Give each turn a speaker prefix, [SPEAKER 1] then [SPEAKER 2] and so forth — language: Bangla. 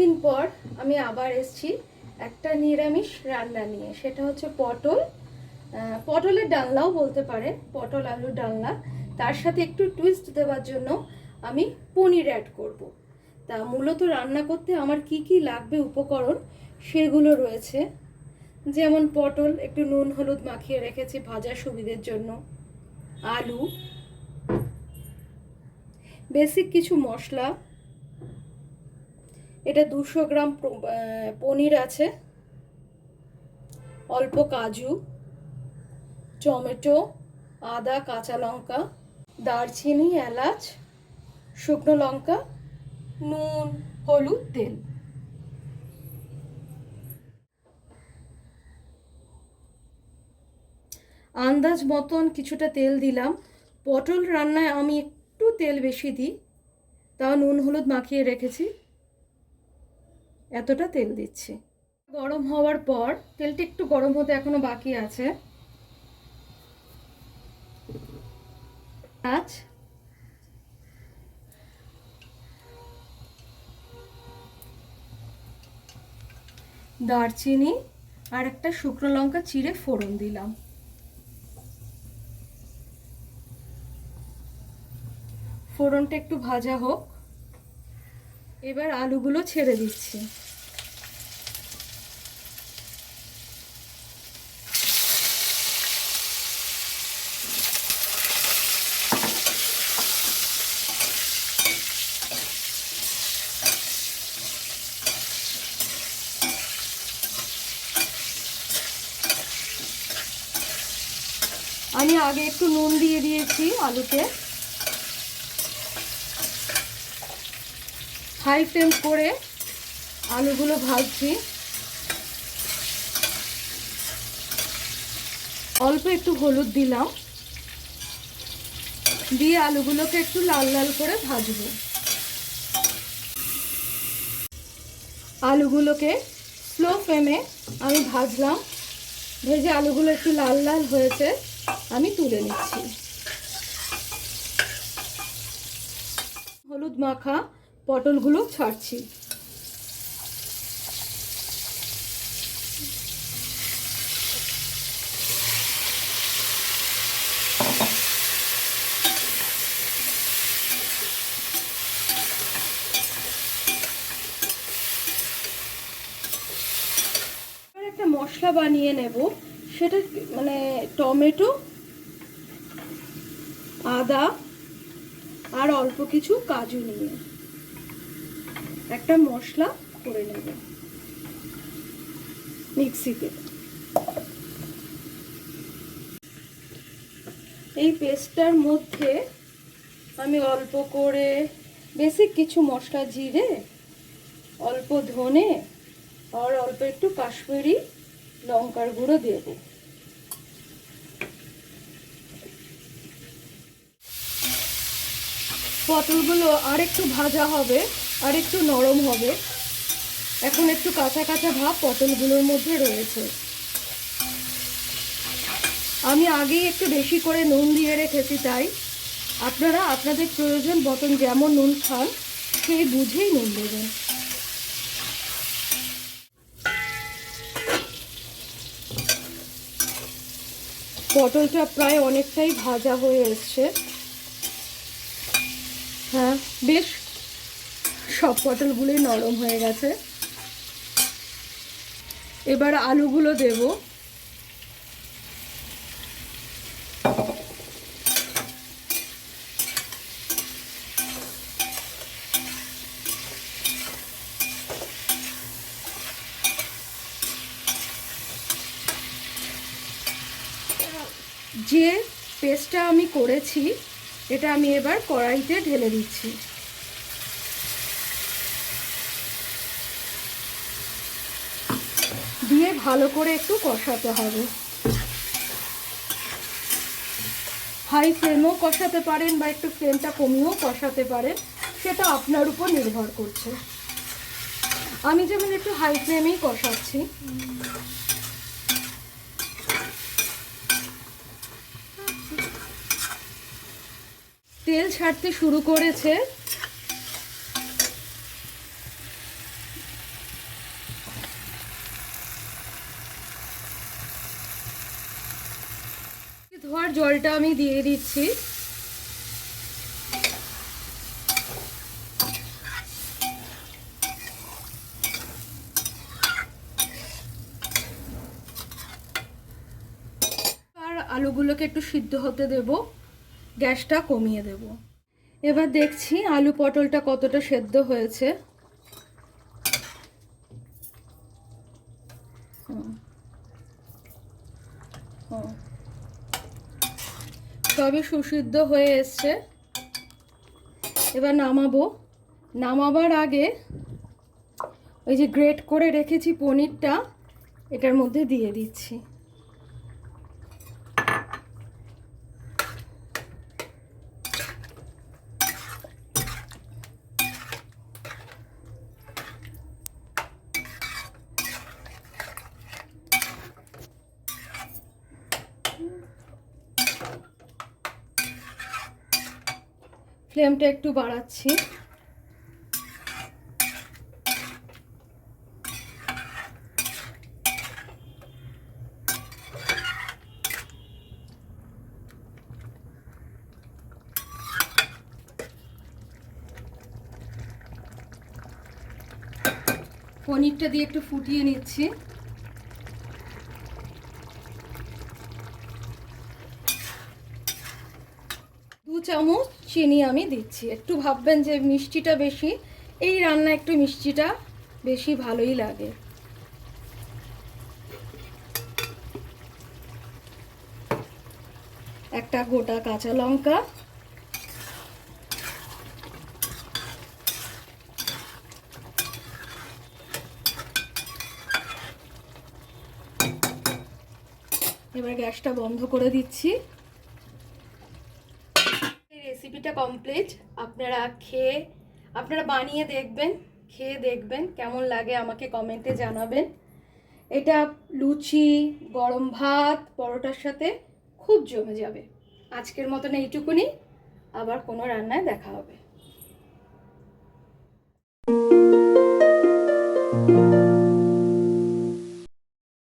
[SPEAKER 1] দিন পর আমি আবার এসেছি একটা নিরামিষ রান্না নিয়ে। সেটা হচ্ছে পটলের ডালনাও বলতে পারেন, পটল আলুর ডালনা। তার সাথে একটু টুইস্ট দেওয়ার জন্য আমি পনির অ্যাড করব। তা মূলত রান্না করতে আমার কি কি লাগবে উপকরণ সেগুলো রয়েছে। যেমন পটল একটু নুন হলুদ মাখিয়ে রেখেছি ভাজার সুবিধের জন্য, আলু, বেসিক কিছু মশলা, এটা 200 গ্রাম পনির আছে, অল্প কাজু, টমেটো, আদা, কাঁচা লঙ্কা, দারচিনি, এলাচ, শুকনো লঙ্কা, নুন, হলুদ, তেল। আন্দাজ মতন কিছুটা তেল দিলাম। পটল রান্নায় আমি একটু তেল বেশি দিই, তাও নুন হলুদ মাখিয়ে রেখেছি, এতটা তেল দিচ্ছি। গরম হওয়ার পর, তেলটা একটু গরম হতে এখনো বাকি আছে, আজ দারচিনি আর একটা শুকনো লঙ্কা চিড়ে ফোড়ন দিলাম। ফোড়নটা একটু ভাজা হোক, এবার আলুগুলো ছেড়ে দিচ্ছি। আমি আগে একটু নুন দিয়ে দিয়েছি আলুতে। হাই ফ্লেম করে আলুগুলো ভাজছি। অল্প একটু হলুদ দিলাম, দিয়ে আলুগুলোকে একটু লাল লাল করে ভাজবো। আলুগুলোকে স্লো ফ্লেমে আমি ভাজলাম। ভেজে আলুগুলো একটু লাল লাল হয়েছে, আমি তুলে নিচ্ছি। হলুদ মাখা পটলগুলো ছাড়ছি। একটা মশলা বানিয়ে নেব, সেটা মানে টমেটো, আদা আর অল্প কিছু কাজু নিয়ে একটা মশলা করে নেব মিক্সিতে। এই পেস্টটার মধ্যে আমি অল্প করে বেসিক কিছু মশলা, জিরে, অল্প ধনে আর অল্প একটু কাশ্মীরি লঙ্কার গুঁড়ো দেব। পটলগুলো আর একটু ভাজা হবে, আর একটু নরম হবে। এখন একটু কাঁচা কাঁচা ভাব পটলগুলোর মধ্যে রয়েছে। আমি আগেই একটু বেশি করে নুন দিয়ে রেখেছি, তাই আপনারা আপনাদের প্রয়োজন মতন যেমন নুন খান সেই বুঝেই নুন দেবেন। পটলটা প্রায় অনেকটাই ভাজা হয়ে এসছে। হ্যাঁ, বেশ সব পটলগুলোই নরম হয়ে গেছে। এবার আলুগুলো দেব। যে পেস্টটা আমি করেছি এটা আমি এবার কড়াইতে ঢেলে দিচ্ছি। দিয়ে ভালো করে একটু কষাতে হবে। হাই ফ্লেমেও কষাতে পারেন বা একটু ফ্লেমটা কমিয়েও কষাতে পারেন, সেটা আপনার উপর নির্ভর করছে। আমি যেমন একটু হাই ফ্লেমেই কষাচ্ছি। তেল ছাড়তে শুরু করেছে। এবার জলটা আমি দিয়ে দিচ্ছি। আর আলুগুলোকে একটু সিদ্ধ হতে দেব, গ্যাসটা কমিয়ে দেব। এবার দেখছি আলু পটলটা কতটা সেদ্ধ হয়েছে। সবই সুসিদ্ধ হয়ে এসছে। এবার নামাবো। নামাবার আগে ওই যে গ্রেট করে রেখেছি পনিরটা এটার মধ্যে দিয়ে দিচ্ছি। ফ্লেমটা একটু বাড়াচ্ছি। পনিরটা দিয়ে একটু ফুটিয়ে নিচ্ছি। দু চামচ চিনি আমি দিচ্ছি। একটু ভাববেন যে মিষ্টিটা বেশি, এই রান্না একটু মিষ্টিটা বেশি ভালোই লাগে। একটা গোটা কাঁচা লঙ্কা, এবার গ্যাসটা বন্ধ করে দিচ্ছি। এই রেসিপিটা কমপ্লিট। আপনারা বানিয়ে দেখবেন, খেয়ে দেখবেন কেমন লাগে, আমাকে কমেন্টে জানাবেন। এটা লুচি, গরম ভাত, পরোটার সাথে খুব জমে যাবে। আজকের মতন এইটুকুনি, আবার কোনো রান্নায় দেখা হবে।